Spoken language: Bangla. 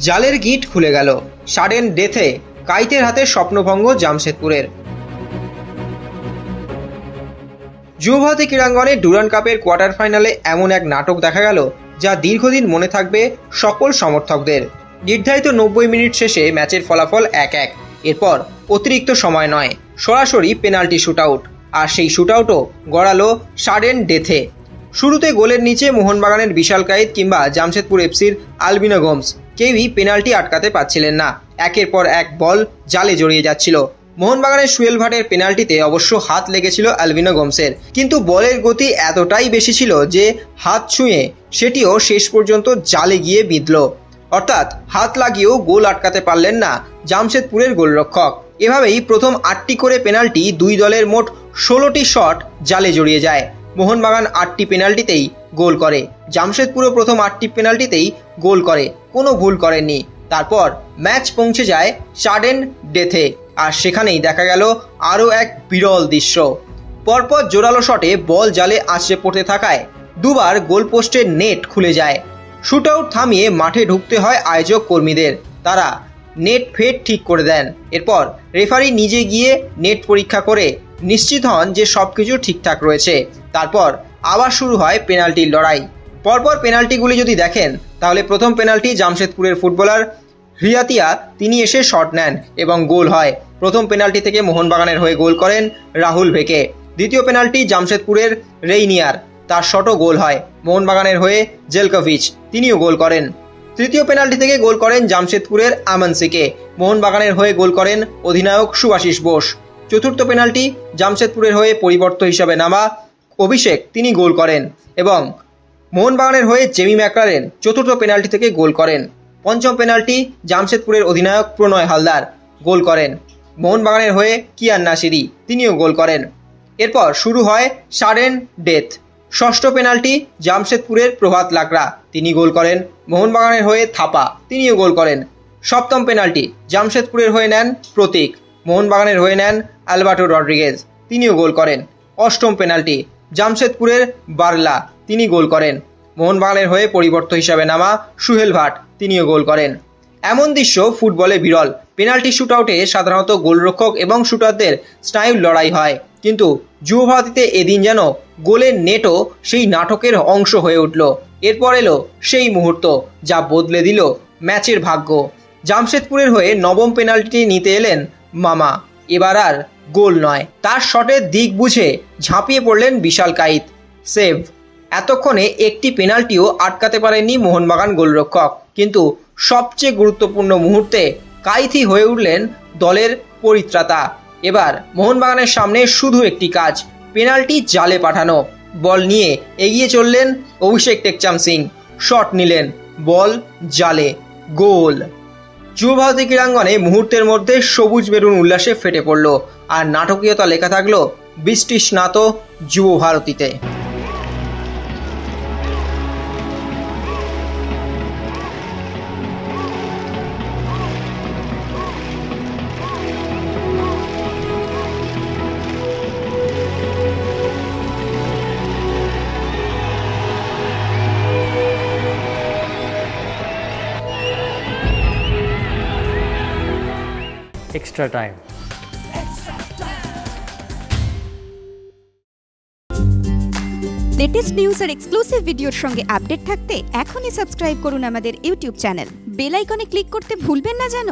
জালের গিঁট খুলে গেল। সাডেন ডেথে কাইতের হাতে স্বপ্নভঙ্গ জামশেদপুরের। যুবভারতী ক্রীড়াঙ্গনে ডুরান্ড কাপের কোয়ার্টার ফাইনালে এমন এক নাটক দেখা গেল যা দীর্ঘদিন মনে থাকবে সকল সমর্থকদের। নির্ধারিত 90 মিনিট শেষে ম্যাচের ফলাফল 1-1। এরপর অতিরিক্ত সময় নয়, সরাসরি পেনাল্টি শুটআউট, আর সেই শুটআউটও গড়ালো সাডেন ডেথে। শুরুতে গোলের নিচে মোহনবাগানের বিশাল কাইত কিংবা জামশেদপুর এফসির আলবিনো গোমস কেউই পেনাল্টি আটকাতে পারছিলেন না। একের পর এক বল জালে জড়িয়ে যাচ্ছিল। মোহনবাগানের সুয়েল ভাটের পেনাল্টিতে অবশ্য হাত লেগেছিল আলবিনো গোমসের, কিন্তু বলের গতি এতটাই বেশি ছিল যে হাত ছুঁয়ে সেটিও শেষ পর্যন্ত জালে গিয়ে বিঁধল। অর্থাৎ হাত লাগিয়েও গোল আটকাতে পারলেন না জামশেদপুরের গোলরক্ষক। এভাবেই প্রথম 8টি করে পেনাল্টি দুই দলের মোট 16টি শট জালে জড়িয়ে যায়। মোহনবাগান 8টি পেনাল্টিতেই গোল করে, জামশেদপুরও প্রথম 8টি পেনাল্টিতেই গোল করে, কোনো ভুল করেননি। তারপর ম্যাচ পৌঁছে যায় সাডেন ডেথে, আর সেখানেই দেখা গেল আরও এক বিরল দৃশ্য। পরপর জোরালো শটে বল জালে আছড়ে পড়তে থাকায় দুবার গোলপোস্টের নেট খুলে যায়। শুটআউট থামিয়ে মাঠে ঢুকতে হয় আয়োজক কর্মীদের। তারা নেট ফের ঠিক করে দেন। এরপর রেফারি নিজে গিয়ে নেট পরীক্ষা করে নিশ্চিত হন যে সব কিছু ঠিকঠাক রয়েছে। তারপর আবার শুরু হয় পেনাল্টির লড়াই। পরপর পেনাল্টিগুলি যদি দেখেন তাহলে প্রথম পেনাল্টি জামশেদপুরের ফুটবলার রিয়াতিয়া তিনি এসে শট নেন এবং গোল হয়। প্রথম পেনাল্টি থেকে মোহনবাগানের হয়ে গোল করেন রাহুল ভেকে। দ্বিতীয় পেনাল্টি জামশেদপুরের রেইনিয়ার, তার শটও গোল হয়। মোহনবাগানের হয়ে জেলকোভিচ তিনিও গোল করেন। তৃতীয় পেনাল্টি থেকে গোল করেন জামশেদপুরের আমনসিকে। মোহনবাগানের হয়ে গোল করেন অধিনায়ক সুভাশিস বোস। চতুর্থ পেনাল্টি জামশেদপুরের হয়ে পরিবর্তন হিসাবে নামা অভিষেক তিনি গোল করেন এবং মোহনবাগানের হয়ে জেমি ম্যাকলারেন চতুর্থ পেনাল্টি থেকে গোল করেন। পঞ্চম পেনাল্টি জামশেদপুরের অধিনায়ক প্রণয় হালদার গোল করেন। মোহনবাগানের হয়ে কিয়ান নাসিরি তিনিও গোল করেন। এরপর শুরু হয় সাডেন ডেথ। ষষ্ঠ পেনাল্টি জামশেদপুরের প্রভাত লাকড়া তিনি গোল করেন। মোহনবাগানের হয়ে থাপা তিনিও গোল করেন। সপ্তম পেনাল্টি জামশেদপুরের হয়ে নেন প্রতীক, মোহনবাগানের হয়ে নেন আলবার্টো রড্রিগেজ তিনিও গোল করেন। অষ্টম পেনাল্টি জামশেদপুরের বারলা তিনি গোল করেন। মোহনবাগানের হয়ে পরিবর্তন হিসাবে নামা সুহেল ভাট তিনিও গোল করেন। এমন দৃশ্য ফুটবলে বিরল। পেনাল্টি শুটআউটে সাধারণত গোলরক্ষক এবং শুটারদের স্নায়ুর লড়াই হয়, কিন্তু যুবভারতীতে এদিন যেন গোলের নেটও সেই নাটকের অংশ হয়ে উঠল। এরপর এলো সেই মুহূর্ত যা বদলে দিল ম্যাচের ভাগ্য। জামশেদপুরের হয়ে নবম পেনাল্টি নিতে এলেন মামা। এবার আর গোল নয়, তার শটের দিক বুঝে ঝাঁপিয়ে পড়লেন বিশাল কাইত। সেভ। এতক্ষণে একটি পেনাল্টিও আটকাতে পারেননি মোহনবাগান গোলরক্ষক, কিন্তু সবচেয়ে গুরুত্বপূর্ণ মুহূর্তে কাইথই হয়ে উঠলেন দলের পরিত্রাতা। এবার মোহনবাগানের সামনে শুধু একটি কাজ, পেনাল্টি জালে পাঠানো। বল নিয়ে এগিয়ে চললেন অভিষেক টেকচাম সিং, শট নিলেন, বল জালে, গোল। যুবভারতী ক্রীড়াঙ্গনে মুহূর্তের মধ্যে সবুজ মেরুন উল্লাসে ফেটে পড়ল, আর নাটকীয়তা লেখা থাকলো বৃষ্টি স্নাত যুবভারতীতে। extra time. লেটেস্ট নিউজ আর এক্সক্লুসিভ ভিডিওর সঙ্গে আপডেট থাকতে এখনই সাবস্ক্রাইব করুন আমাদের ইউটিউব চ্যানেল। বেল আইকনে ক্লিক করতে ভুলবেন না যেন।